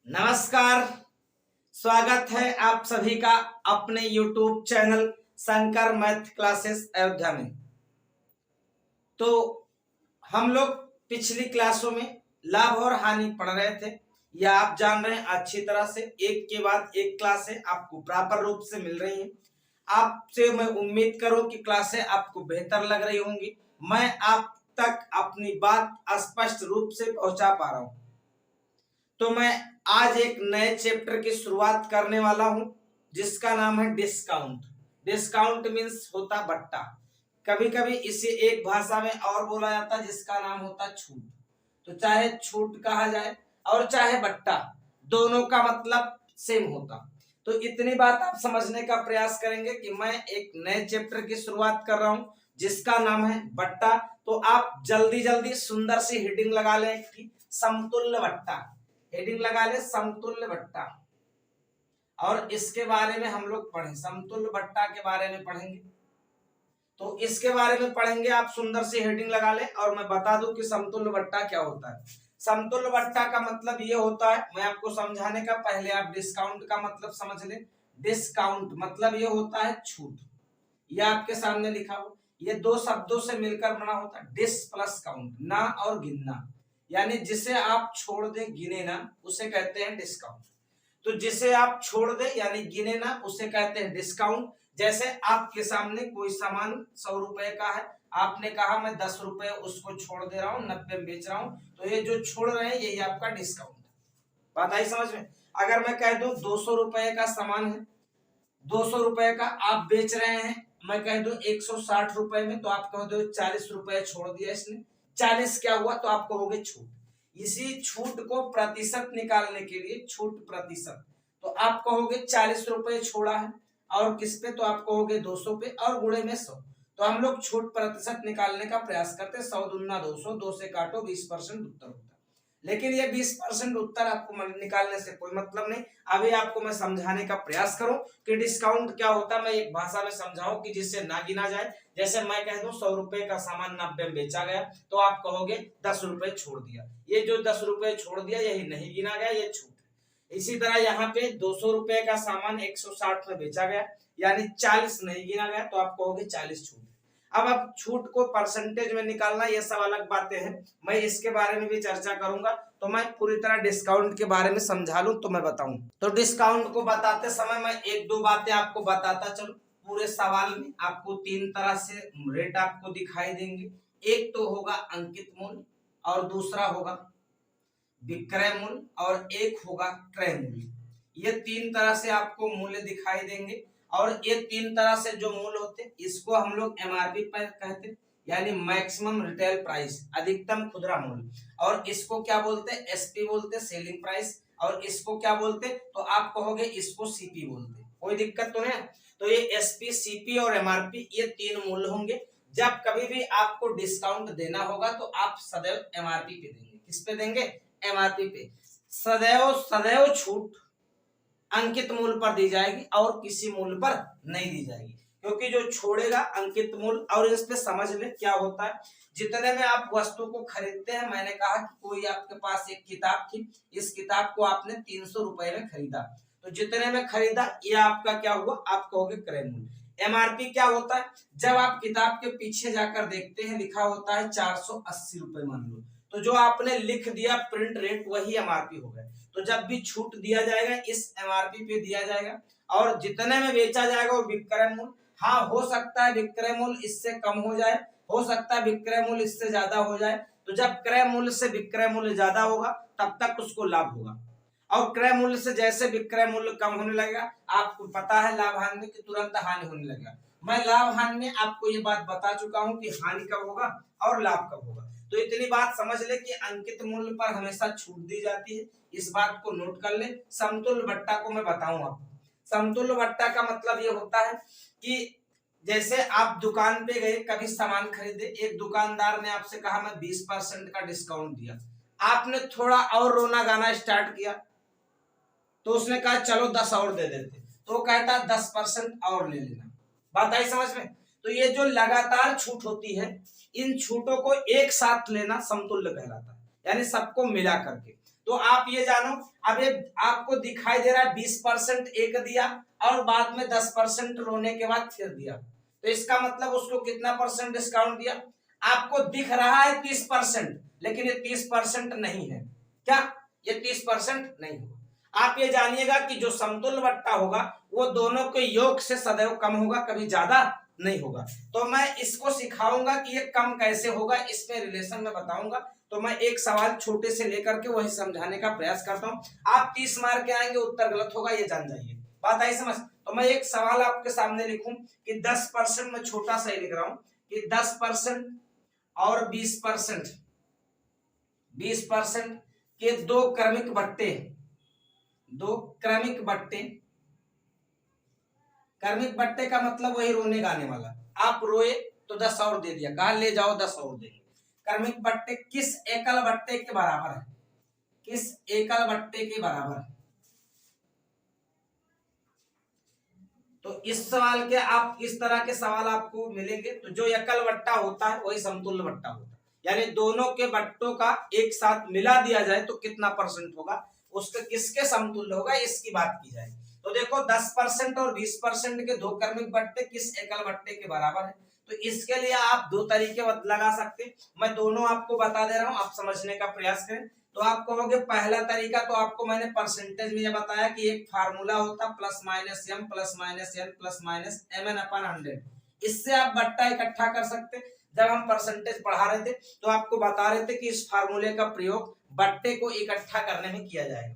नमस्कार। स्वागत है आप सभी का अपने YouTube channel Shankar math classes Ayodhya में। तो हम लोग पिछली क्लासों में लाभ और हानि पढ़ रहे थे, या आप जान रहे हैं अच्छी तरह से। एक के बाद एक क्लासें आपको प्रॉपर रूप से मिल रही हैं। आपसे मैं उम्मीद करूं कि क्लासें आपको बेहतर लग रही होंगी। मैं आप तक अपनी बात स्पष्ट रूप से पहुंचा पा रहा हूं। तो मैं आज एक नए चैप्टर की शुरुआत करने वाला हूं, जिसका नाम है डिस्काउंट। डिस्काउंट मीन्स होता बट्टा। कभी कभी इसे एक भाषा में और बोला जाता है जिसका नाम होता छूट। तो चाहे छूट कहा जाए और चाहे बट्टा, दोनों का मतलब सेम होता। तो इतनी बात आप समझने का प्रयास करेंगे कि मैं एक नए चैप्टर की शुरुआत कर रहा हूं जिसका नाम है बट्टा। तो आप जल्दी जल्दी सुंदर सी हेडिंग लगा लें कि समतुल्य बट्टा। हेडिंग लगा ले समतुल्य बट्टा, और इसके बारे में हम लोग पढ़ें। समतुल्य बट्टा के बारे में पढ़ेंगे, तो इसके बारे में पढ़ेंगे। आप सुंदर सी हेडिंग लगा ले और मैं बता दूं कि समतुल्य बट्टा क्या होता है। समतुल्य बट्टा का मतलब ये होता है, मैं आपको समझाने का पहले आप डिस्काउंट का मतलब समझ लें। डिस्काउंट मतलब ये होता है छूट। ये आपके सामने लिखा हो, ये दो शब्दों से मिलकर बना होता है। डिस प्लस काउंट, ना और गिनना, यानी जिसे आप छोड़ दे गिने ना उसे कहते हैं डिस्काउंट। तो जिसे आप छोड़ दे यानी गिने ना उसे कहते हैं डिस्काउंट। जैसे आपके सामने कोई सामान 100 रुपए का है, आपने कहा मैं 10 रुपए उसको छोड़ दे रहा हूँ, 90 में बेच रहा हूँ, तो ये जो छोड़ रहे हैं यही आपका डिस्काउंट है। बात आई समझ में। अगर मैं कह दूं 200 रुपए का सामान है, 200 रुपए का आप बेच रहे हैं, मैं कह दूं 160 रुपए में, तो आप कह दो 40 रुपए छोड़ दिया इसने, 40 क्या हुआ, तो आप कहोगे छूट। इसी छूट को प्रतिशत निकालने के लिए, छूट प्रतिशत, तो आप कहोगे 40 रुपए छोड़ा है, और किस पे, तो आप कहोगे 200 पे, और गुणे में 100। तो हम लोग छूट प्रतिशत निकालने का प्रयास करते हैं। 100 दूना 200, 2 से काटो 20% उत्तर होता है। लेकिन ये 20% उत्तर आपको निकालने से कोई मतलब नहीं। अभी आपको मैं समझाने का प्रयास करूं कि डिस्काउंट क्या होता है। मैं एक भाषा में समझाऊं कि जिससे ना गिना जाए। जैसे मैं कह दूं 100 रुपए का सामान 90 में बेचा गया, तो आप कहोगे 10 रुपए छोड़ दिया। ये जो 10 रुपए छोड़ दिया यही नहीं गिना गया, ये छूट है। इसी तरह यहाँ पे 200 रुपए का सामान 160 में बेचा गया, यानी 40 नहीं गिना गया, तो आप कहोगे 40 छूट। अब छूट को परसेंटेज में निकालना, ये सब अलग बातें हैं, मैं इसके बारे में भी चर्चा करूंगा। तो मैं पूरी तरह डिस्काउंट के बारे में समझा लूं तो मैं बताऊं। तो डिस्काउंट को बताते समय मैं एक दो बातें आपको बताता चलूं। पूरे सवाल में आपको 3 तरह से रेट आपको दिखाई देंगे। एक तो होगा अंकित मूल्य, और दूसरा होगा विक्रय मूल्य, और एक होगा क्रय मूल्य। ये 3 तरह से आपको मूल्य दिखाई देंगे। और ये 3 तरह से जो मूल्य होते हैं इसको हम लोग एमआरपी पर कहते हैं, यानी मैक्सिमम रिटेल प्राइस, अधिकतम खुदरा मूल्य। और इसको क्या बोलते हैं, एसपी बोलते हैं, सेलिंग प्राइस। और इसको क्या बोलते हैं, तो आप कहोगे इसको सीपी बोलते हैं। कोई दिक्कत तो नहीं। तो ये एसपी, सीपी और एमआरपी, ये 3 मूल्य होंगे। जब कभी भी आपको डिस्काउंट देना होगा तो आप सदैव एमआरपी पे देंगे। किस पे देंगे, एमआरपी पे। सदैव सदैव छूट अंकित मूल्य पर दी जाएगी और किसी मूल्य पर नहीं दी जाएगी, क्योंकि जो छोड़ेगा अंकित मूल्य। और इस पे समझ ले क्या होता है। जितने में आप वस्तु को खरीदते हैं, मैंने कहा कि कोई आपके पास एक किताब थी, इस किताब को आपने 300 रुपए में खरीदा, तो जितने में खरीदा ये आपका क्या हुआ, आप कहोगे क्रय मूल्य। एमआरपी क्या होता है, जब आप किताब के पीछे जाकर देखते हैं लिखा होता है 480 रुपए मान लो, तो जो आपने लिख दिया प्रिंट रेट वही एमआरपी हो गया। तो जब भी छूट दिया जाएगा इस एमआरपी पे दिया जाएगा, और जितने में बेचा जाएगा वो विक्रय मूल्य। हाँ, हो सकता है विक्रय मूल्य इससे कम हो जाए, हो सकता है विक्रय मूल्य इससे ज्यादा हो जाए। तो जब क्रय मूल्य से विक्रय मूल्य ज्यादा होगा तब तक उसको लाभ होगा, और क्रय मूल्य से जैसे विक्रय मूल्य कम होने लगेगा, आपको पता है लाभ हानि में कि तुरंत हानि होने लगेगा। मैं लाभ हानि में आपको ये बात बता चुका हूं कि हानि कब होगा और लाभ कब होगा। तो इतनी बात समझ ले कि अंकित मूल्य पर हमेशा छूट दी जाती है, इस बात को नोट कर ले। समतुल्य बट्टा को मैं बताऊं आपको। समतुल्य बट्टा का मतलब ये होता है कि जैसे आप दुकान पे गए, कभी सामान खरीदे, एक दुकानदार ने आपसे कहा मैं 20% का डिस्काउंट दिया, आपने थोड़ा और रोना गाना स्टार्ट किया, तो उसने कहा चलो 10 और दे देते, तो कहता 10% और ले लेना। बात आई समझ में। तो ये जो लगातार छूट होती है, इन छूटों को एक साथ लेना समतुल्य कहलाता है, यानी सबको मिला करके। तो आप ये जानो, अब ये आपको दिखाई दे रहा है 20% एक दिया और बाद में 10% रोने के बाद फिर दिया, तो इसका मतलब उसको कितना परसेंट डिस्काउंट दिया? आपको दिख रहा है 30%, लेकिन ये 30% नहीं है। क्या ये 30% नहीं होगा? आप ये जानिएगा कि जो समतुल्य बट्टा होगा वो दोनों के योग से सदैव कम होगा, कभी ज्यादा नहीं होगा। तो मैं इसको सिखाऊंगा कि ये कम कैसे होगा, इसमें रिलेशन में बताऊंगा। तो मैं एक सवाल छोटे से लेकर के वही समझाने का प्रयास करता हूं। आप 30 मार्क के आएंगे, उत्तर गलत होगा, ये जान जाइए। बात आई समझ? तो मैं एक सवाल आपके सामने लिखूं कि 10%, में छोटा सा ही लिख रहा हूं कि 10% और 20%, 20% के दो क्रमिक बट्टे, दो क्रमिक बट्टे, क्रमिक बट्टे का मतलब वही रोने गाने वाला। आप रोए तो 10 और दे दिया, कहा ले जाओ 10 और दे। क्रमिक बट्टे किस एकल बट्टे के बराबर है? किस एकल बट्टे के बराबर है? तो इस सवाल के आप इस तरह के सवाल आपको मिलेंगे। तो जो एकल बट्टा होता है वही समतुल्य बट्टा होता है, यानी दोनों के बट्टों का एक साथ मिला दिया जाए तो कितना परसेंट होगा, उसके किसके समतुल्य होगा, इसकी बात की जाए। तो देखो 10% और 20% के दो क्रमिक बट्टे किस एकल बट्टे के बराबर है? तो इसके लिए आप दो तरीके लगा सकते, मैं दोनों आपको बता दे रहा हूं, आप समझने का प्रयास करें। तो आप कहोगे पहला तरीका, तो आपको मैंने परसेंटेज में ये बताया कि एक फार्मूला होता plus minus M plus minus N plus minus M N upon 100, इससे आप बट्टा इकट्ठा कर सकते। जब हम परसेंटेज पढ़ा रहे थे तो आपको बता रहे थे कि इस फार्मूले का प्रयोग बट्टे को इकट्ठा करने में किया जाएगा।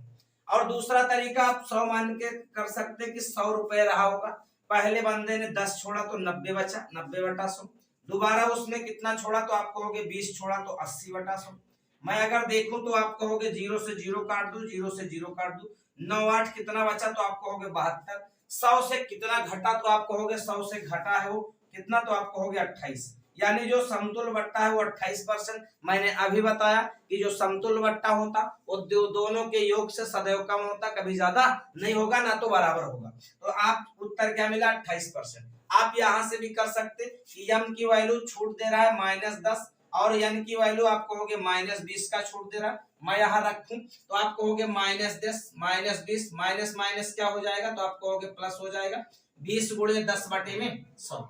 और दूसरा तरीका आप 100 मान के कर सकते कि 100 रुपए रहा होगा, पहले बंदे ने 10 छोड़ा तो 90 बचा, 90/100। दोबारा उसने कितना छोड़ा तो आप कहोगे 20 छोड़ा तो 80/100। मैं अगर देखूं तो आप कहोगे 0 से 0 काट दूं, 0 से 0 काट दूं, 9 8 कितना बचा तो आप कहोगे 72। 100 से कितना घटा तो आप कहोगे 100 से घटा है वो कितना, तो आप कहोगे 28। यानी जो समतुल्य बट्टा है वो 28%। मैंने अभी बताया कि जो समतुल्य बट्टा होता वो दोनों के योग से सदैव कम होता, कभी ज्यादा नहीं होगा, ना तो बराबर होगा। तो आप उत्तर क्या मिला? 28%। आप यहां से भी कर सकते कि m की वैल्यू छूट दे रहा है -10 और n की वैल्यू आप कहोगे -20 का छूट दे रहा है। मैं यहां रखूं तो आप कहोगे -10 -20 माइनस माइनस क्या हो जाएगा, तो आप कहोगे प्लस हो जाएगा। 20 गुणे 10/100।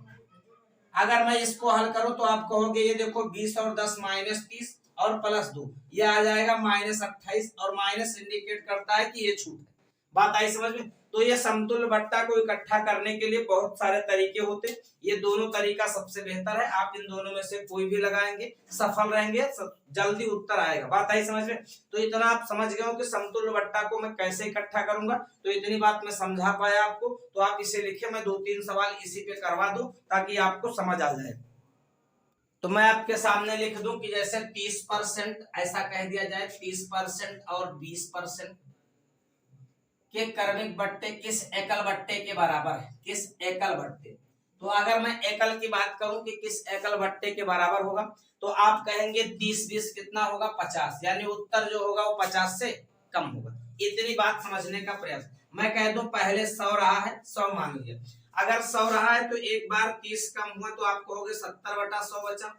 अगर मैं इसको हल करूं तो आप कहोगे ये देखो 20 और 10 -30 और +2, ये आ जाएगा -28 और माइनस इंडिकेट करता है कि ये छूट है। बात आई समझ में? तो ये समतुल्य बट्टा को इकट्ठा करने के लिए बहुत सारे तरीके होते, ये दोनों तरीका सबसे बेहतर है। आप इन दोनों में से कोई भी लगाएंगे सफल रहेंगे, जल्दी उत्तर आएगा। बात आई समझ में? तो इतना आप समझ गए हो कि समतुल्य बट्टा को मैं कैसे इकट्ठा करूंगा। तो इतनी बात मैं समझा पाया आपको, तो आप इसे लिखे, मैं 2-3 सवाल इसी पे करवा दूं ताकि आपको समझ आ जाए। तो मैं आपके सामने लिख दूं कि जैसे 30%, ऐसा कह दिया जाए 30% और 20% के क्रमिक बट्टे किस एकल बट्टे के बराबर है? किस एकल बट्टे? तो अगर मैं एकल की बात करूं कि किस एकल बट्टे के बराबर होगा, तो आप कहेंगे 30-20 कितना होगा? 50, यानी उत्तर जो होगा वो 50 से कम होगा। इतनी बात समझने का प्रयास। मैं कह दूं पहले 100 रहा है, 100 मान लीजिए। अगर 100 रहा है तो एक बार 30 कम हुआ तो आप कहोगे 70/100 बचा,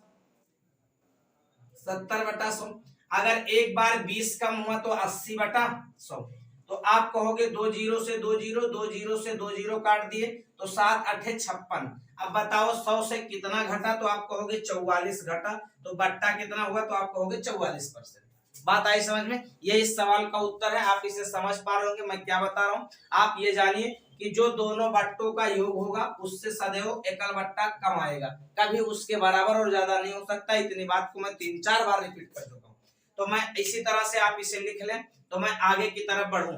70/100। अगर एक बार 20 कम हुआ तो 80/100। तो आप कहोगे 2 0 से 2 0, 2 0 से 2 0 काट दिए तो 7 8 56। अब बताओ 100 से कितना घटा, तो आप कहोगे 44 घटा, तो बट्टा कितना हुआ, तो आप कहोगे 44%। बात आई समझ में? ये इस सवाल का उत्तर है। आप इसे समझ पा रहे होंगे मैं क्या बता रहा हूं। आप ये जानिए कि जो दोनों बट्टों का योग होगा उससे सदैव एकल बट्टा कम आएगा, कभी उसके बराबर और ज्यादा नहीं हो सकता। इतनी बात को मैं 3-4 बार रिपीट कर चुका हूं। तो मैं इसी तरह से आप इसे लिख लें तो मैं आगे की तरफ बढ़ूं।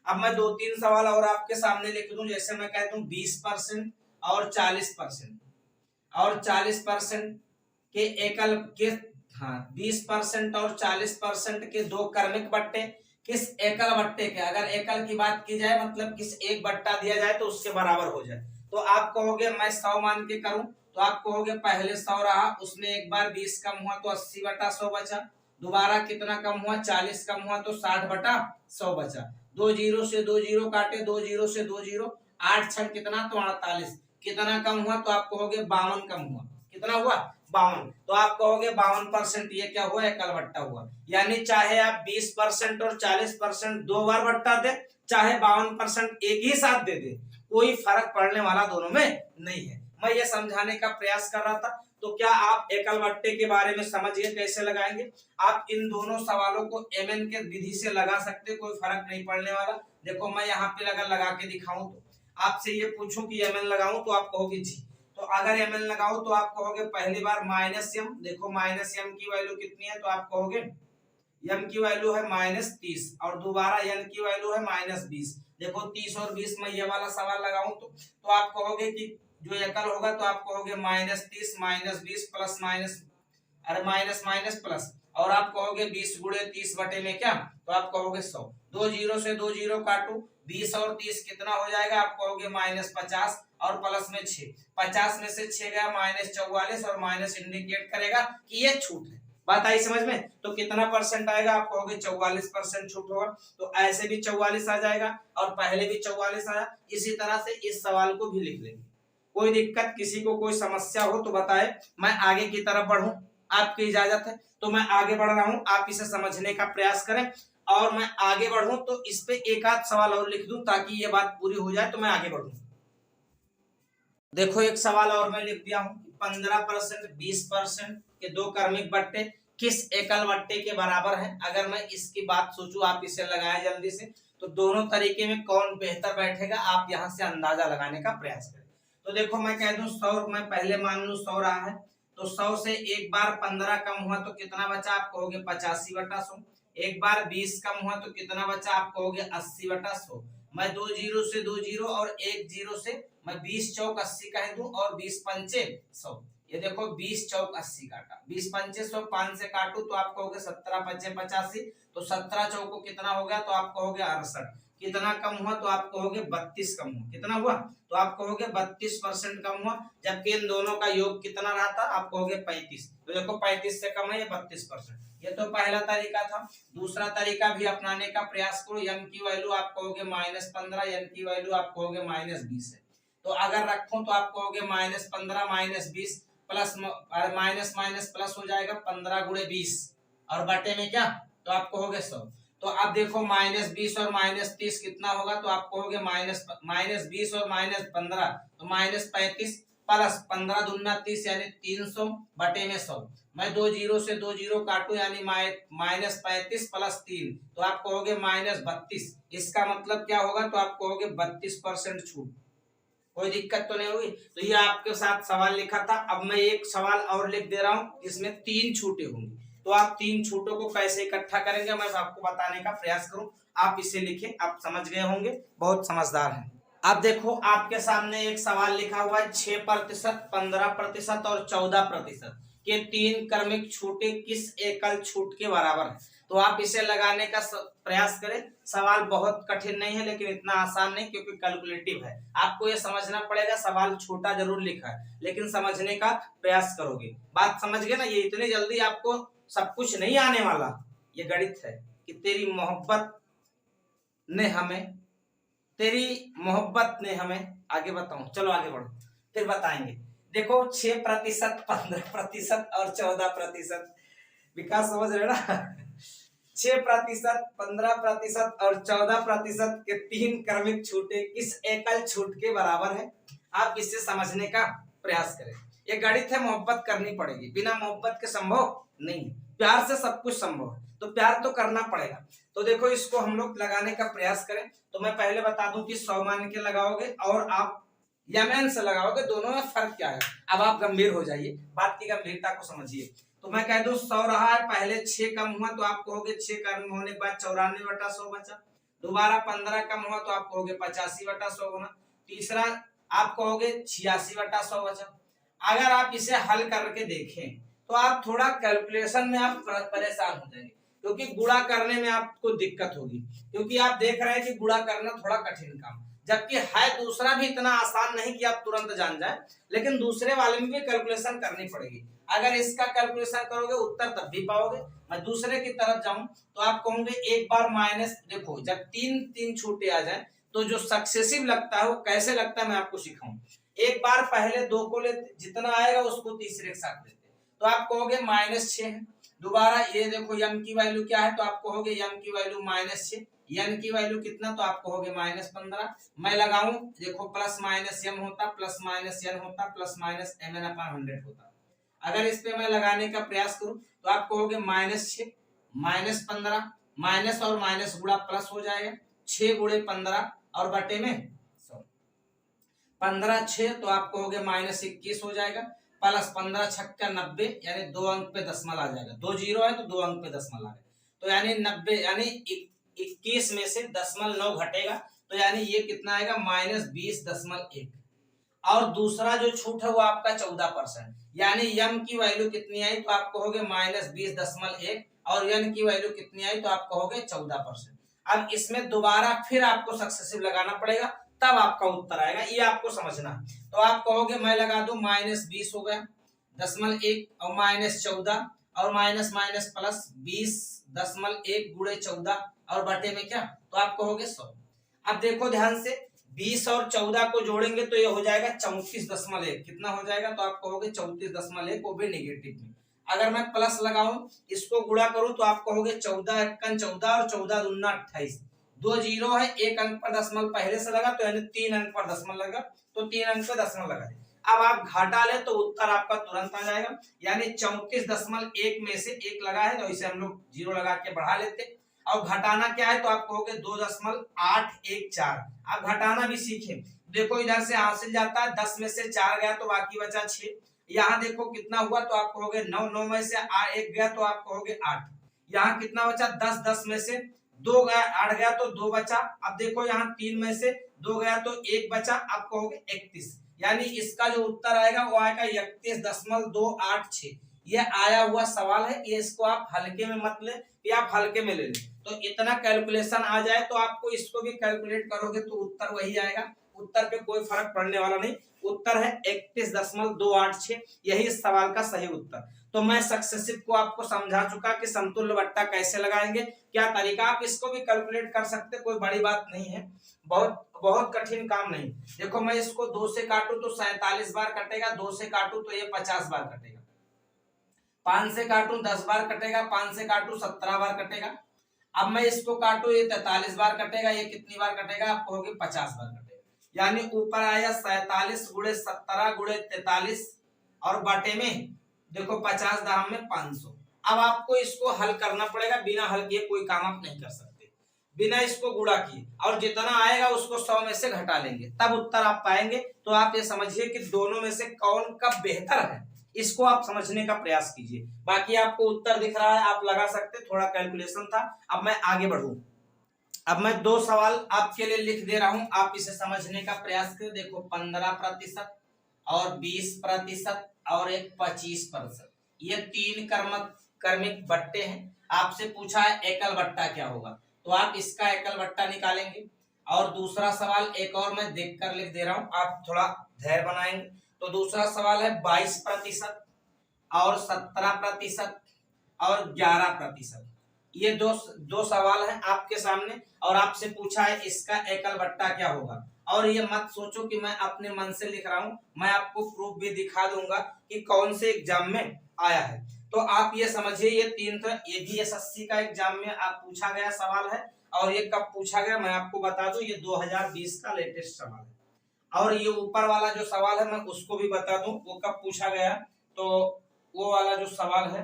अब मैं 2-3 सवाल और आपके सामने लिख दूं। जैसे मैं कहता हूं 20% और 40%, और 40% के एकल के 20% और 40% के दो क्रमिक बट्टे किस एकल बट्टे के, अगर एकल की बात की जाए मतलब किस एक बट्टा दिया जाए तो उसके बराबर हो जाए। तो आप कहोगे मैं 100 मान के करूं, तो आप कहोगे पहले 100 रहा, उसमें एक बार 20 कम हुआ तो 80/100 बचा, दोबारा कितना कम हुआ 40 कम हुआ तो 60/100 बचा। 2 0 से 2 0 काटे, 2 0 से 2 0, 8 6 कितना तो 48, कितना कम हुआ तो आप कहोगे 52 कम हुआ, कितना हुआ 52। तो आप कहोगे 52% ये क्या हुआ, एकल बट्टा हुआ। यानी चाहे आप 20% और 40% दो बार बट्टा दे, चाहे 52% एक ही साथ दे दे, कोई फर्क पड़ने वाला दोनों में नहीं है। मैं ये समझाने का प्रयास कर रहा था। तो क्या आप एकल बट्टे के बारे में समझ गए कैसे लगाएंगे? आप इन दोनों सवालों को एमएन के विधि से लगा सकते, कोई फर्क नहीं पड़ने वाला। देखो मैं यहाँ पे अगर लगा के दिखाऊं तो आपसे ये पूछूं कि एमएन लगाऊं तो आप कहोगे जी। तो अगर एमएन लगाओ तो आप कहोगे पहली बार माइनस एम। देखो माइनस एम की वैल्यू कितनी है, तो आप कहोगे एम की वैल्यू है -30 और दोबारा एन की वैल्यू है -20। देखो 30 और 20 में ये वाला सवाल लगाऊं तो आप कहोगे कि जो एकल होगा तो आप कहोगे -30 -20 प्लस माइनस, अरे माइनस माइनस प्लस, और आप कहोगे 20 गुणे 30 बटे में क्या, तो आप कहोगे 100। दो जीरो से दो जीरो काटो, 20 और 30 कितना हो जाएगा, आप कहोगे -50 और प्लस में 6, 50 में से 6 गया -44 और माइनस इंडिकेट करेगा कि ये छूट है। बात आई समझ में? तो कितना परसेंट आएगा, आप कहोगे 44% छूट होगा। तो ऐसे भी 44 आ जाएगा और पहले भी 44 आया। इसी तरह से इस सवाल को भी लिख लेंगे। कोई दिक्कत, किसी को कोई समस्या हो तो बताए, मैं आगे की तरफ बढ़ूं, आपकी इजाजत है तो मैं आगे बढ़ रहा हूं। आप इसे समझने का प्रयास करें और मैं आगे बढ़ूं तो इस पे एक आध सवाल और लिख दूं ताकि ये बात पूरी हो जाए तो मैं आगे बढ़ूं। देखो एक सवाल और मैं लिख दिया हूं, 15% 20% के दो क्रमिक बट्टे किस एकल बट्टे के बराबर है। अगर मैं इसकी बात सोचूं, आप इसे लगाएं जल्दी से, तो दोनों तरीके में कौन बेहतर बैठेगा आप यहां से अंदाजा लगाने का प्रयास करें। तो देखो मैं कह दूं 100, मैं पहले मान लूं 100 रहा है, तो 100 से एक बार 15 कम हुआ तो कितना बचा, आप कहोगे 85/100। एक बार 20 कम हुआ तो कितना बचा, आप कहोगे 80/100। मैं दो जीरो से दो जीरो और एक जीरो से मैं 20 चौक 80 कह दूं और 20 पंचे 100। ये देखो 20 चौक 80 काटा, 20 पंचे 100, 5 से काटू तो आप कहोगे 17 पंचे 85। तो 17 चौको कितना हो गया, तो आप कहोगे 68। कितना कम हुआ, तो आप कहोगे 32 कम हुआ। कितना हुआ, तो आप कहोगे 32% कम हुआ। जबकि इन दोनों का योग कितना रहा था, आप कहोगे 35। तो देखो 35 से कम है, ये 32%। ये तो पहला तरीका था। दूसरा तरीका भी अपनाने का प्रयास करो। एम की वैल्यू आप कहोगे -15, एन की वैल्यू आप कहोगे -20 है। तो अगर रखूं तो आप कहोगे -15 -20 प्लस माइनस माइनस प्लस हो जाएगा 15 गुणे 20 और बटे में क्या, तो आप कहोगे 100। तो अब देखो -20 और -30 कितना होगा, तो आप कहोगे -20 और -15 तो -35 प्लस 15 दूना 30 यानी 300 बटे में 100। मैं दो जीरो से दो जीरो काटू यानी -35 प्लस 3 तो आप कहोगे -32। इसका मतलब क्या होगा, तो आप कहोगे 32% छूट। कोई दिक्कत तो नहीं होगी। तो ये आपके साथ सवाल लिखा था। अब मैं एक सवाल और लिख दे रहा हूं जिसमें 3 छूटे होंगी। तो आप 3 छूटों को कैसे इकट्ठा करेंगे मैं आपको बताने का प्रयास करूं। आप इसे लिखें, आप समझ गए होंगे, बहुत समझदार हैं। अब देखो आपके सामने एक सवाल लिखा हुआ है 6%, 15% और 14% के 3 क्रमिक छूटे किस एकल छूट के बराबर है। तो आप इसे लगाने का प्रयास करें। सवाल बहुत कठिन नहीं है लेकिन इतना आसान नहीं, क्योंकि कैलकुलेटिव है। आपको ये समझना पड़ेगा, सवाल छोटा जरूर लिखा है लेकिन समझने का प्रयास करोगे। बात समझ गए ना? ये इतनी जल्दी आपको सब कुछ नहीं आने वाला। ये गणित है कि तेरी मोहब्बत ने हमें आगे बताऊं। चलो आगे बढ़ो फिर बताएंगे। देखो 6%, 15% और 14%। विकास समझ रहे ना? 6%, 15% और 14% के 3 क्रमिक छूटे किस एकल छूट के बराबर है। आप इसे समझने का प्रयास करें। ये गणित है, मोहब्बत करनी पड़ेगी। बिना मोहब्बत के संभव नहीं। प्यार से सब कुछ संभव है, तो प्यार तो करना पड़ेगा। तो देखो इसको हम लोग लगाने का प्रयास करें। तो मैं पहले बता दूं कि 100 मान के लगाओगे और आप यमन से लगाओगे, दोनों में फर्क क्या है। अब आप गंभीर हो जाइए, बात की गंभीरता को समझिए। तो मैं कह दूं 100 रहा है, पहले 6 कम हुआ तो आप कहोगे 6 कम होने के बाद 94/100 बचा। दोबारा 15 कम हुआ तो आप कहोगे 85/100 होना। तीसरा आप कहोगे 86/100 बचा। अगर आप इसे हल करके देखें तो आप थोड़ा कैलकुलेशन में आप परेशान हो जाएंगे, क्योंकि गुणा करने में आपको दिक्कत होगी, क्योंकि आप देख रहे हैं कि गुणा करना थोड़ा कठिन काम, जबकि है दूसरा भी इतना आसान नहीं कि आप तुरंत जान जाए, लेकिन दूसरे वाले में भी कैलकुलेशन करनी पड़ेगी। अगर इसका कैलकुलेशन करोगे उत्तर तब भी पाओगे। मैं दूसरे की तरफ जाऊं तो आप कहोगे एक बार माइनस, देखो जब 3 छूटे आ जाए तो जो सक्सेसिव लगता है वो कैसे लगता है मैं आपको सिखाऊं। एक बार पहले 2 को ले, जितना आएगा उसको तीसरे के साथ लेते, तो आप कहोगे -6 है। दोबारा ये देखो m की वैल्यू क्या है, तो आप कहोगे m की वैल्यू -6, n की वैल्यू कितना, तो आप कहोगे -15। मैं लगाऊं, देखो प्लस माइनस m होता, प्लस माइनस n होता, प्लस माइनस mn/100 होता। अगर इस पे मैं लगाने का प्रयास करूं तो आप कहोगे -6 -15, माइनस और माइनस गुणा प्लस हो जाएगा, 6 गुणे 15 और बटे में 15 6, तो आप कहोगे -21 हो जाएगा, प्लस 15 छक्का 90, यानी 2 अंक पे दशमलव आ जाएगा। 2 जीरो है तो 2 अंक पे दशमलव आ गया, तो यानी 90, यानी 21 में से 0.9 घटेगा, तो यानी ये कितना आएगा -20.1। और दूसरा जो छूट है वो आपका 14%, यानी m की वैल्यू कितनी आई, तो आप कहोगे -20.1 और n की वैल्यू कितनी आई, तो आप कहोगे 14%। अब इसमें दोबारा फिर आपको सक्सेसिव लगाना पड़ेगा, तब आपका उत्तर आएगा, ये आपको समझना है। तो आप कहोगे मैं लगा दूं -20 हो गया 0.1 और -14 और माइनस माइनस प्लस 20.1 गुणे 14 और बटे में क्या, तो आप कहोगे 100। अब देखो ध्यान से, 20 और 14 को जोड़ेंगे तो ये हो जाएगा 34.1। कितना हो जाएगा, तो आप कहोगे 34.1, वो भी नेगेटिव में। अगर मैं प्लस लगाऊं, इसको गुणा करूं, तो आप कहोगे 14 एकन 14 और 14 दूना 28। 2 जीरो है, 1 अंक पर दशमलव पहले से लगा, तो यानी 3 अंक पर दशमलव लगा, तो 3 अंक पर दशमलव लगा। अब आप घटा ले तो उत्तर आपका तुरंत आ जाएगा, यानी 34.1 में से 1 लगा है तो इसे हम लोग 0 लगा के बढ़ा लेते। और घटाना क्या है, तो आप कहोगे 2.814। आप घटाना भी सीखे, देखो इधर से हासिल जाता है, 10 में से 4 गया तो बाकी बचा 6। यहाँ देखो कितना हुआ, तो आप कहोगे 9, 9 में से 1 गया तो आप कहोगे 8। यहाँ कितना बचा, 10, 10 में से 2 गया, 8 गया तो 2 बचा। अब देखो यहाँ 3 में से 2 गया तो 1 बचा, आप कहोगे 31। यानी इसका जो उत्तर आएगा वो आएगा 31.286। ये आया हुआ सवाल है, ये इसको आप हल्के में मत ले, या आप हल्के में ले ले। तो इतना कैलकुलेशन आ जाए तो आपको इसको भी कैलकुलेट करोगे तो उत्तर वही आएगा, उत्तर पे कोई फर्क पड़ने वाला नहीं। उत्तर है 31.286, यही इस सवाल का सही उत्तर। तो मैं सक्सेसिव को आपको समझा चुका कि समतुल्य बट्टा कैसे लगाएंगे, क्या तरीका, आप इसको भी कैलकुलेट कर सकते, कोई बड़ी बात नहीं है, बहुत बहुत कठिन काम नहीं। देखो मैं इसको 2 से काटूं तो 47 बार कटेगा, 2 से काटूं तो ये 50 बार कटेगा, 5 से काटूं 10 बार कटेगा, 5 से काटूं 17 बार कटेगा। अब मैं इसको काटूं, ये 43 बार कटेगा, ये कितनी बार कटेगा, आप कहोगे 50 बार कटेगा। यानी ऊपर आया 47 गुणे 17 गुणे 43 और बटे में देखो 50 दाम में 500। अब आपको इसको हल करना पड़ेगा, बिना हल किए कोई काम आप नहीं कर सकते, बिना इसको गुणा किए, और जितना आएगा उसको 100 में से घटा लेंगे तब उत्तर आप पाएंगे। तो आप ये समझिए कि दोनों में से कौन का बेहतर है, इसको आप समझने का प्रयास कीजिए। बाकी आपको उत्तर दिख रहा है, आप लगा सकते, थोड़ा कैलकुलेशन था। अब मैं आगे बढ़ूं, अब मैं 2 सवाल आपके लिए लिख दे रहा हूं, आप इसे समझने का प्रयास करें। देखो 15% और 20% और एक 25%, ये 3 क्रमिक बट्टे हैं। आपसे पूछा है एकल बट्टा क्या होगा, तो आप इसका एकल बट्टा निकालेंगे। और दूसरा सवाल एक और मैं देखकर लिख दे रहा हूं, आप थोड़ा धैर्य बनाएंगे। तो दूसरा सवाल है 22% और 17% और 11%। ये दो सवाल हैं आपके सामने, और आपसे पूछा है इसका एकल बट्टा क्या होगा। और ये मत सोचो कि मैं अपने मन से लिख रहा हूं, मैं आपको प्रूफ भी दिखा दूंगा कि कौन से एग्जाम में आया है। तो आप ये समझिए, ये 3 था, ये भी एसएससी का एग्जाम में आप पूछा गया सवाल है। और ये कब पूछा गया मैं आपको बता दूं, ये 2020 का लेटेस्ट सवाल है। और ये ऊपर वाला जो सवाल है मैं उसको भी बता दूं, वो कब पूछा गया। तो वो वाला जो सवाल है,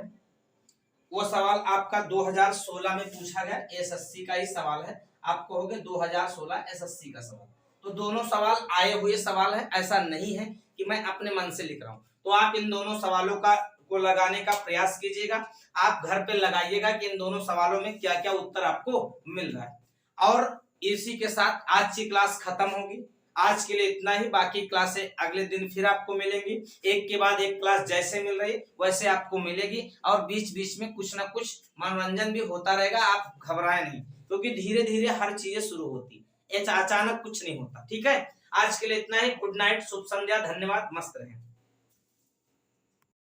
वो सवाल आपका 2016 में पूछा गया, एसएससी का ही सवाल है। आप कहोगे 2016 एसएससी का सवाल। तो दोनों सवाल आए हुए सवाल है, ऐसा नहीं है कि मैं अपने मन से लिख रहा हूं। तो आप इन दोनों सवालों को लगाने का प्रयास कीजिएगा, आप घर पे लगाइएगा कि इन दोनों सवालों में क्या क्या उत्तर आपको मिल रहा है। और इसी के साथ आज की क्लास खत्म होगी। आज के लिए इतना ही, बाकी क्लासें अगले दिन फिर आपको मिलेंगी, एक के बाद एक क्लास जैसे मिल रही वैसे आपको मिलेगी। और बीच बीच में कुछ ना कुछ मनोरंजन भी होता रहेगा, आप घबराए नहीं, क्योंकि धीरे धीरे हर चीजें शुरू होती है, अचानक कुछ नहीं होता। ठीक है, आज के लिए इतना ही। गुड नाइट, शुभ संध्या, धन्यवाद, मस्त रहें।